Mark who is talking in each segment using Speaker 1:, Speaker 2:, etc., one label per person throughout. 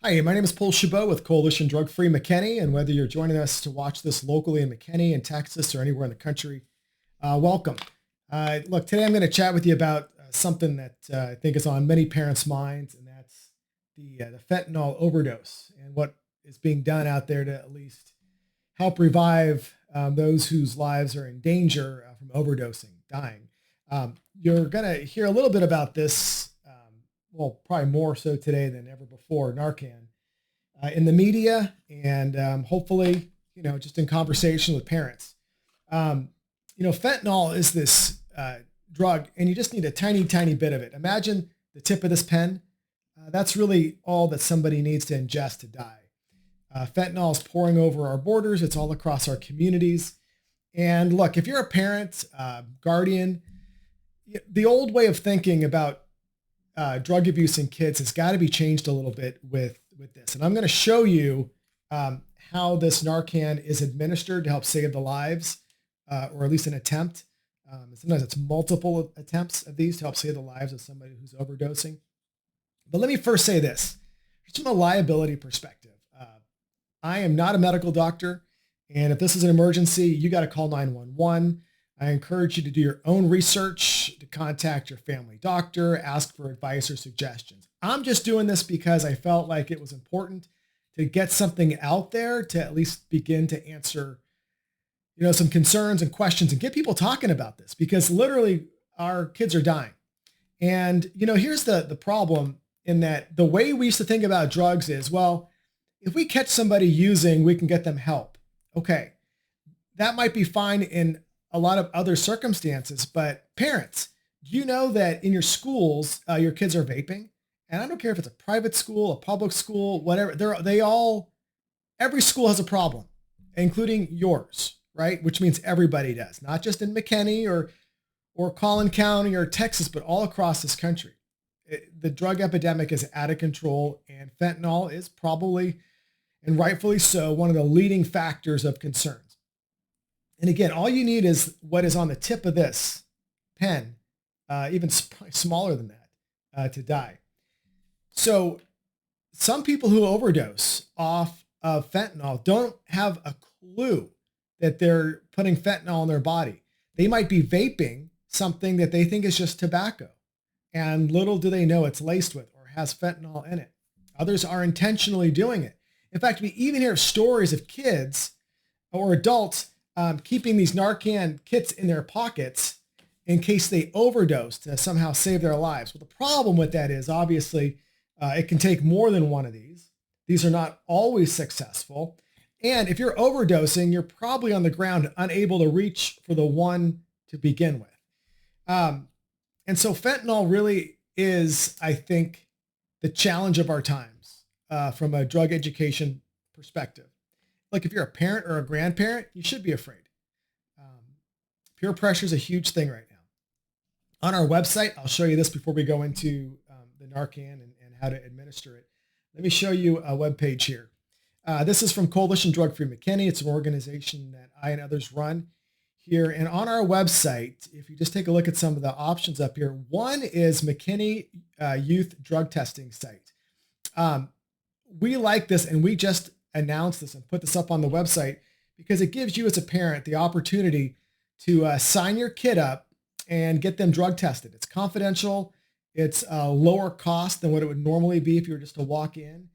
Speaker 1: Hi, my name is Paul Chabot with Coalition Drug Free McKinney, and whether you're joining us to watch this locally in McKinney, in Texas, or anywhere in the country, welcome. Look, today I'm going to chat with you about something that I think is on many parents' minds, and that's the fentanyl overdose and what is being done out there to at least help revive those whose lives are in danger from overdosing, dying. You're going to hear a little bit about this, well, probably more so today than ever before, Narcan, in the media and hopefully, just in conversation with parents. Fentanyl is this drug, and you just need a tiny, tiny bit of it. Imagine the tip of this pen. That's really all that somebody needs to ingest to die. Fentanyl is pouring over our borders. It's all across our communities. And look, if you're a parent, guardian, the old way of thinking about drug abuse in kids has got to be changed a little bit with this. And I'm going to show you how this Narcan is administered to help save the lives, or at least an attempt. Sometimes it's multiple attempts of these to help save the lives of somebody who's overdosing. But let me first say this, just from a liability perspective. I am not a medical doctor, and if this is an emergency, you got to call 911. I encourage you to do your own research, to contact your family doctor, ask for advice or suggestions. I'm just doing this because I felt like it was important to get something out there to at least begin to answer, some concerns and questions and get people talking about this, because literally our kids are dying. And, here's the problem in that the way we used to think about drugs is, well, if we catch somebody using, we can get them help. Okay, that might be fine in a lot of other circumstances, but parents, do you know that in your schools, your kids are vaping? And I don't care if it's a private school, a public school, whatever, every school has a problem, including yours, right? Which means everybody does, not just in McKinney or Collin County or Texas, but all across this country. The drug epidemic is out of control, and fentanyl is probably, and rightfully so, one of the leading factors of concerns. And again, all you need is what is on the tip of this pen, even smaller than that, to die. So some people who overdose off of fentanyl don't have a clue that they're putting fentanyl in their body. They might be vaping something that they think is just tobacco, and little do they know it's laced with or has fentanyl in it. Others are intentionally doing it. In fact, we even hear stories of kids or adults keeping these Narcan kits in their pockets in case they overdose to somehow save their lives. Well, the problem with that is obviously it can take more than one of these. These are not always successful. And if you're overdosing, you're probably on the ground unable to reach for the one to begin with. And so fentanyl really is, I think, the challenge of our times from a drug education perspective. Like if you're a parent or a grandparent, you should be afraid. Peer pressure is a huge thing right now. On our website, I'll show you this before we go into the Narcan and how to administer it. Let me show you a webpage here. This is from Coalition Drug Free McKinney. It's an organization that I and others run here. And on our website, if you just take a look at some of the options up here, one is McKinney Youth Drug Testing Site. We like this, and we just announced this and put this up on the website because it gives you as a parent the opportunity to sign your kid up and get them drug tested. It's confidential. It's a lower cost than what it would normally be if you were just to walk in.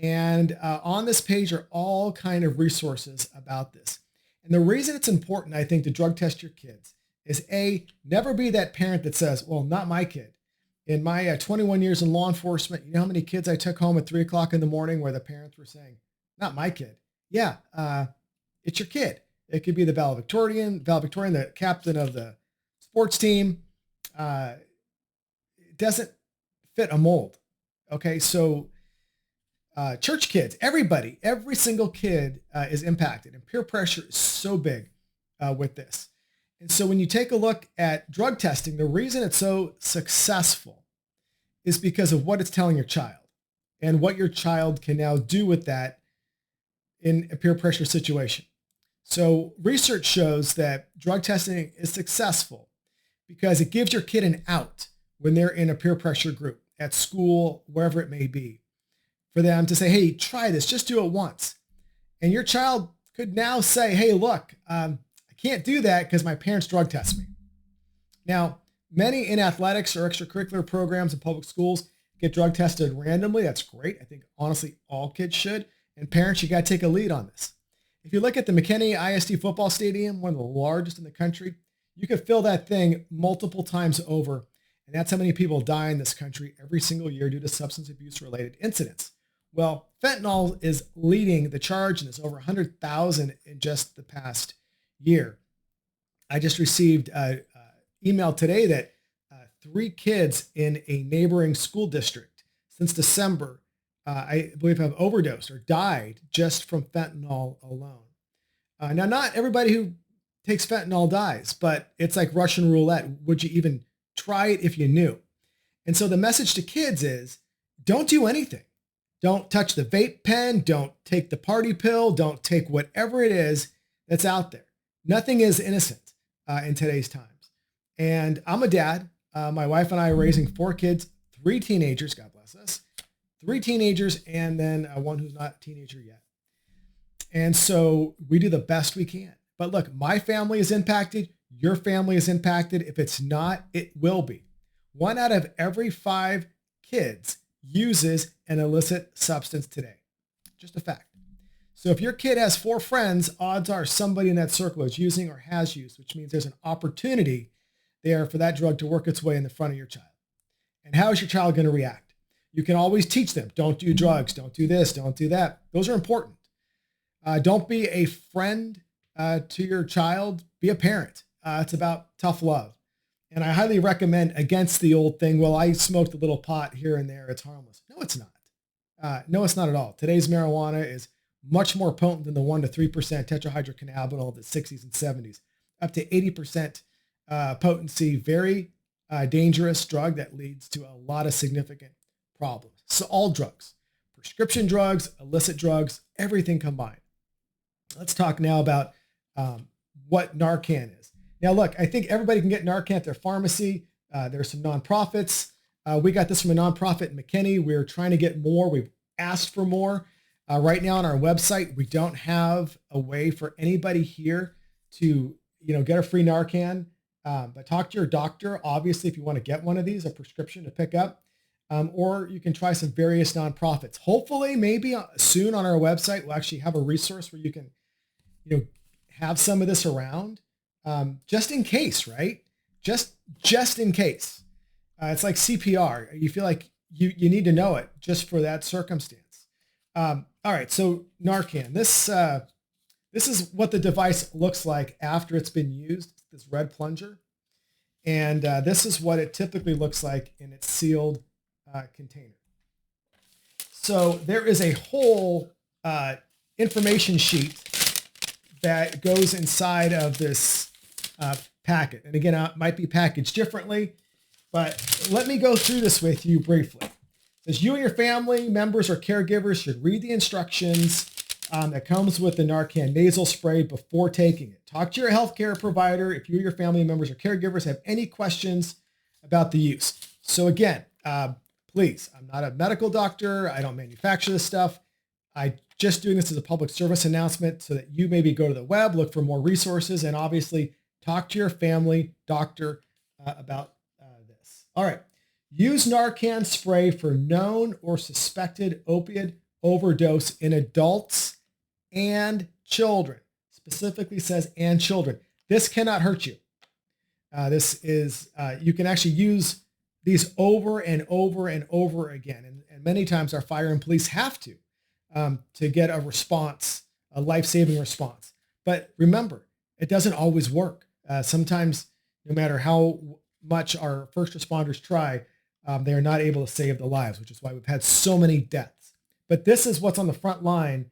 Speaker 1: And on this page are all kind of resources about this. And the reason it's important, I think, to drug test your kids is never be that parent that says, well, not my kid. In my 21 years in law enforcement, you know how many kids I took home at 3:00 in the morning where the parents were saying, not my kid. Yeah, it's your kid. It could be the valedictorian, the captain of the sports team. It doesn't fit a mold. Okay, so church kids, everybody, every single kid is impacted, and peer pressure is so big with this. And so when you take a look at drug testing, the reason it's so successful is because of what it's telling your child and what your child can now do with that in a peer pressure situation. So research shows that drug testing is successful because it gives your kid an out when they're in a peer pressure group at school, wherever it may be. for them to say, hey, try this, just do it once. And your child could now say, hey, look, I can't do that because my parents drug test me. Now, many in athletics or extracurricular programs in public schools get drug tested randomly. That's great. I think, honestly, all kids should. And parents, you got to take a lead on this. If you look at the McKinney ISD football stadium, one of the largest in the country, you could fill that thing multiple times over. And that's how many people die in this country every single year due to substance abuse related incidents. Well, fentanyl is leading the charge, and there's over 100,000 in just the past year. I just received an email today that 3 kids in a neighboring school district since December, I believe, have overdosed or died just from fentanyl alone. Now, not everybody who takes fentanyl dies, but it's like Russian roulette. Would you even try it if you knew? And so the message to kids is, don't do anything. Don't touch the vape pen. Don't take the party pill. Don't take whatever it is that's out there. Nothing is innocent in today's times. And I'm a dad. My wife and I are raising 4 kids, 3 teenagers, God bless us, 3 teenagers, and then one who's not a teenager yet. And so we do the best we can. But look, my family is impacted. Your family is impacted. If it's not, it will be. 1 out of every 5 kids uses an illicit substance today. Just a fact. So if your kid has 4 friends, odds are somebody in that circle is using or has used, which means there's an opportunity there for that drug to work its way in the front of your child. And how is your child going to react? You can always teach them, don't do drugs, don't do this, don't do that. Those are important. Don't be a friend to your child, be a parent. It's about tough love. And I highly recommend against the old thing, well, I smoked a little pot here and there, it's harmless. No, it's not. No, it's not at all. Today's marijuana is much more potent than the 1 to 3% tetrahydrocannabinol of the 60s and 70s, up to 80% potency, very dangerous drug that leads to a lot of significant problems. So all drugs, prescription drugs, illicit drugs, everything combined. Let's talk now about what Narcan is. Now, look, I think everybody can get Narcan at their pharmacy. There's some nonprofits. We got this from a nonprofit in McKinney. We're trying to get more. We've asked for more. Right now on our website, we don't have a way for anybody here to, get a free Narcan. But talk to your doctor, obviously, if you want to get one of these, a prescription to pick up. Or you can try some various nonprofits. Hopefully, maybe soon on our website, we'll actually have a resource where you can, have some of this around. Just in case, right? Just in case. It's like CPR. You feel like you need to know it just for that circumstance. All right, so Narcan. This is what the device looks like after it's been used. It's this red plunger, and this is what it typically looks like in its sealed container. So there is a whole information sheet that goes inside of this packet. And again, it might be packaged differently, but let me go through this with you briefly. It says you and your family members or caregivers should read the instructions that comes with the Narcan nasal spray before taking it. Talk to your healthcare provider if you or your family members or caregivers have any questions about the use. So again, please, I'm not a medical doctor. I don't manufacture this stuff. I just doing this as a public service announcement so that you maybe go to the web, look for more resources, and obviously talk to your family doctor about this. All right. Use Narcan spray for known or suspected opioid overdose in adults and children. Specifically says and children. This cannot hurt you. You can actually use these over and over and over again. And many times our fire and police have to get a response, a life-saving response. But remember, it doesn't always work. Sometimes, no matter how much our first responders try, they are not able to save the lives, which is why we've had so many deaths. But this is what's on the front line.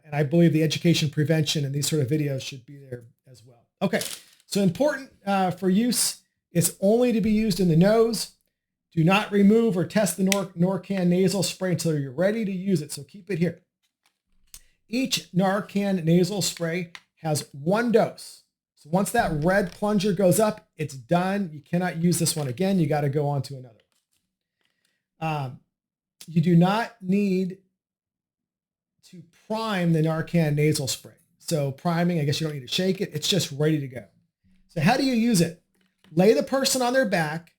Speaker 1: And I believe the education, prevention, and these sort of videos should be there as well. Okay, so important for use. It's only to be used in the nose. Do not remove or test the Narcan nasal spray until you're ready to use it. So keep it here. Each Narcan nasal spray has 1 dose. So once that red plunger goes up, it's done. You cannot use this one again. You got to go on to another. You do not need to prime the Narcan nasal spray. So priming, I guess you don't need to shake it. It's just ready to go. So how do you use it? Lay the person on their back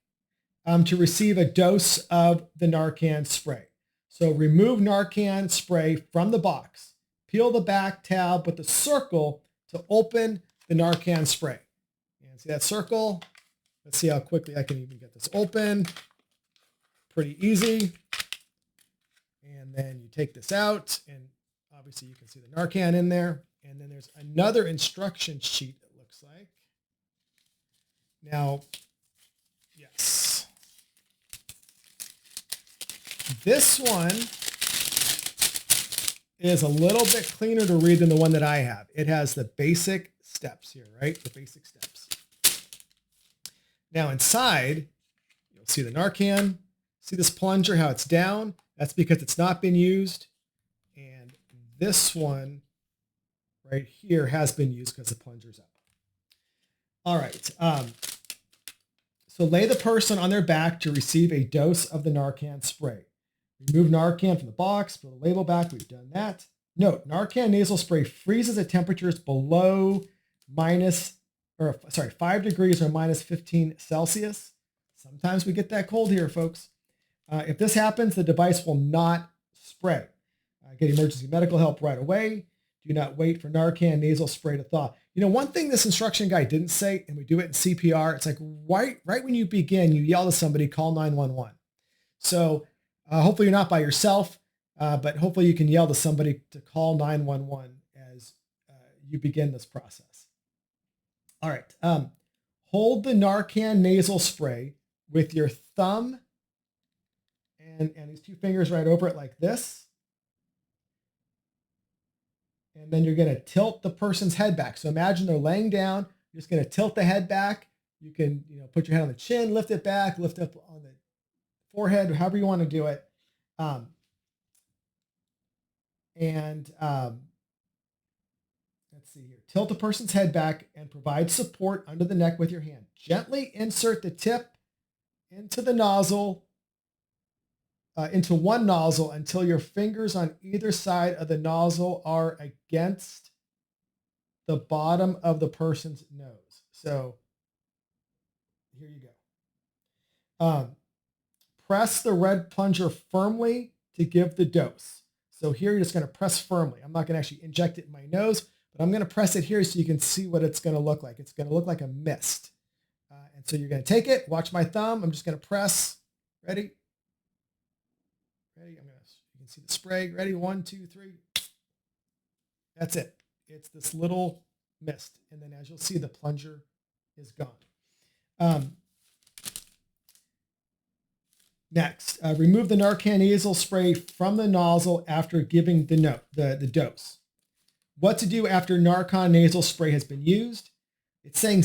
Speaker 1: to receive a dose of the Narcan spray. So remove Narcan spray from the box. Peel the back tab with the circle to open the Narcan spray. And see that circle? Let's see how quickly I can even get this open. Pretty easy. And then you take this out, and obviously you can see the Narcan in there. And then there's another instruction sheet, it looks like. Now, yes. This one is a little bit cleaner to read than the one that I have. It has the basic steps here, right? The basic steps. Now inside, you'll see the Narcan. See this plunger, how it's down? That's because it's not been used. And this one right here has been used because the plunger's up. All right. So lay the person on their back to receive a dose of the Narcan spray. Remove Narcan from the box, put the label back. We've done that. Note, Narcan nasal spray freezes at temperatures below 5 degrees or minus 15 Celsius. Sometimes we get that cold here, folks. If this happens, the device will not spray. Get emergency medical help right away. Do not wait for Narcan nasal spray to thaw. You know, one thing this instruction guide didn't say, and we do it in CPR, it's like right when you begin, you yell to somebody, call 911. So hopefully you're not by yourself, but hopefully you can yell to somebody to call 911 as you begin this process. All right. Hold the Narcan nasal spray with your thumb and these two fingers right over it like this. And then you're going to tilt the person's head back. So imagine they're laying down. You're just going to tilt the head back. You can, put your hand on the chin, lift it back, lift up on the forehead, however you want to do it. Let's see here. Tilt the person's head back and provide support under the neck with your hand. Gently insert the tip into the nozzle, into one nozzle until your fingers on either side of the nozzle are against the bottom of the person's nose. So here you go. Press the red plunger firmly to give the dose. So here you're just going to press firmly. I'm not going to actually inject it in my nose, but I'm going to press it here so you can see what it's going to look like. It's going to look like a mist. And so you're going to take it. Watch my thumb. I'm just going to press. Ready? Ready? You can see the spray. Ready? 1, 2, 3. That's it. It's this little mist. And then as you'll see, the plunger is gone. Next, remove the Narcan nasal spray from the nozzle after giving the dose. What to do after Narcan nasal spray has been used. It's saying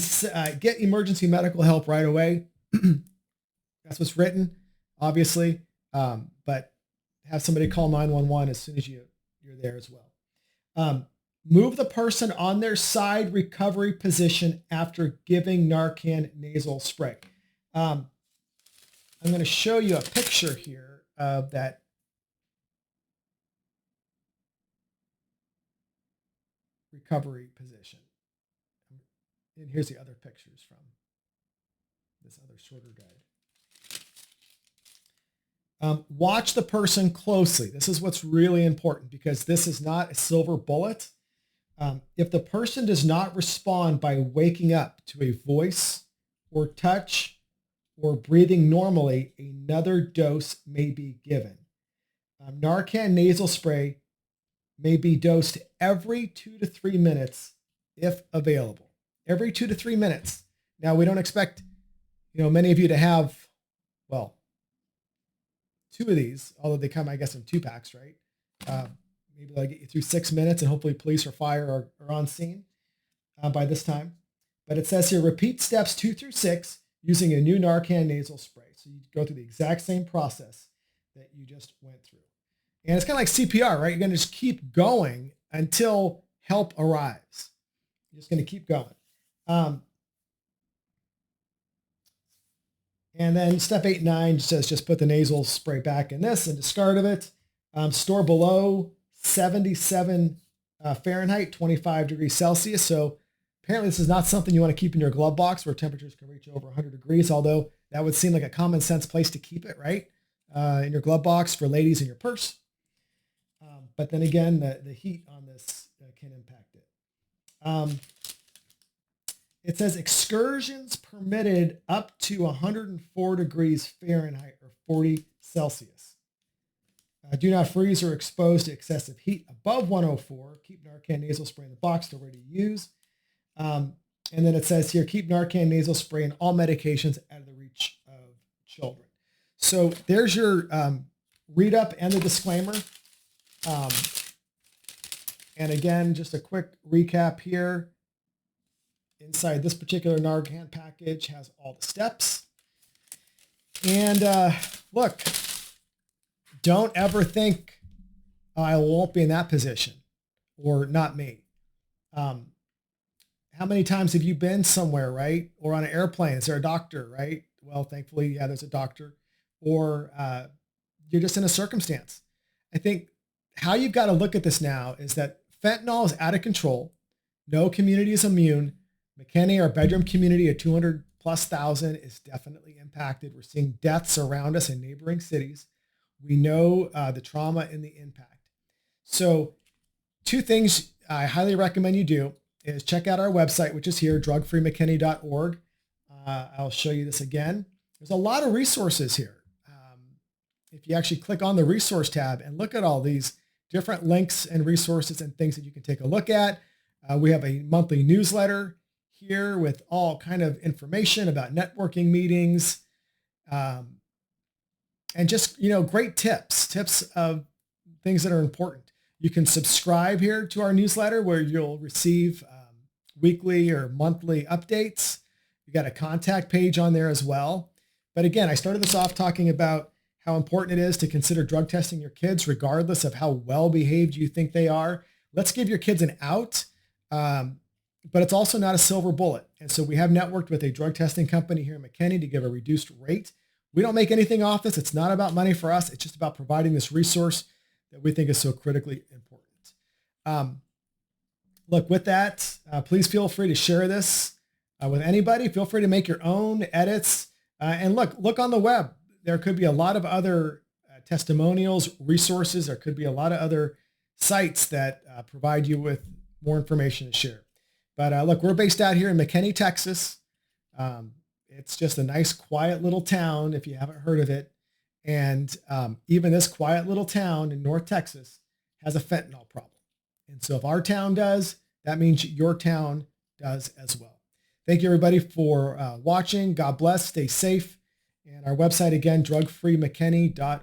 Speaker 1: get emergency medical help right away. That's what's written, obviously, but have somebody call 911 as soon as you're there as well. Move the person on their side recovery position after giving Narcan nasal spray. I'm going to show you a picture here of that recovery position. And here's the other pictures from this other shorter guide. Watch the person closely. This is what's really important because this is not a silver bullet. If the person does not respond by waking up to a voice or touch or breathing normally, another dose may be given. Narcan nasal spray may be dosed every 2 to 3 minutes if available. Every 2 to 3 minutes. Now, we don't expect, many of you to have, 2 of these, although they come, I guess, in 2 packs, right? Maybe they'll get you through 6 minutes, and hopefully police or fire are on scene by this time. But it says here, repeat steps 2 through 6 using a new Narcan nasal spray. So you go through the exact same process that you just went through. And it's kind of like CPR, right? You're going to just keep going until help arrives. You're just going to keep going. And then step 8 and 9 says just put the nasal spray back in this and discard of it. Store below 77 Fahrenheit, 25 degrees Celsius. So apparently this is not something you want to keep in your glove box where temperatures can reach over 100 degrees, although that would seem like a common sense place to keep it, right? In your glove box for ladies in your purse. But then again, the heat on this can impact it. It says excursions permitted up to 104 degrees Fahrenheit or 40 Celsius. Do not freeze or expose to excessive heat above 104. Keep Narcan nasal spray in the box to ready to use. And then it says here, keep Narcan nasal spray and all medications out of the reach of children. So there's your read up and the disclaimer. And again, just a quick recap here. Inside this particular Narcan package has all the steps. And look, don't ever think, oh, I won't be in that position, or not me. How many times have you been somewhere, right? Or on an airplane? Is there a doctor, right? Well, thankfully, yeah, there's a doctor. Or you're just in a circumstance. I think how you've got to look at this now is that fentanyl is out of control. No community is immune. McKinney, our bedroom community of 200,000+ is definitely impacted. We're seeing deaths around us in neighboring cities. We know the trauma and the impact. So 2 things I highly recommend you do is check out our website, which is here, drugfreemckinney.org. I'll show you this again. There's a lot of resources here. If you actually click on the resource tab and look at all these different links and resources and things that you can take a look at. We have a monthly newsletter here with all kind of information about networking meetings, and just, great tips of things that are important. You can subscribe here to our newsletter where you'll receive weekly or monthly updates. You got a contact page on there as well. But again, I started this off talking about how important it is to consider drug testing your kids, regardless of how well behaved you think they are. Let's give your kids an out. But it's also not a silver bullet. And so we have networked with a drug testing company here in McKinney to give a reduced rate. We don't make anything off this. It's not about money for us. It's just about providing this resource that we think is so critically important. Look, with that, please feel free to share this with anybody. Feel free to make your own edits. And look on the web. There could be a lot of other testimonials, resources. There could be a lot of other sites that provide you with more information to share. But look, we're based out here in McKinney, Texas. It's just a nice, quiet little town, if you haven't heard of it. And even this quiet little town in North Texas has a fentanyl problem. And so if our town does, that means your town does as well. Thank you, everybody, for watching. God bless. Stay safe. And our website, again, drugfreemckinney.org.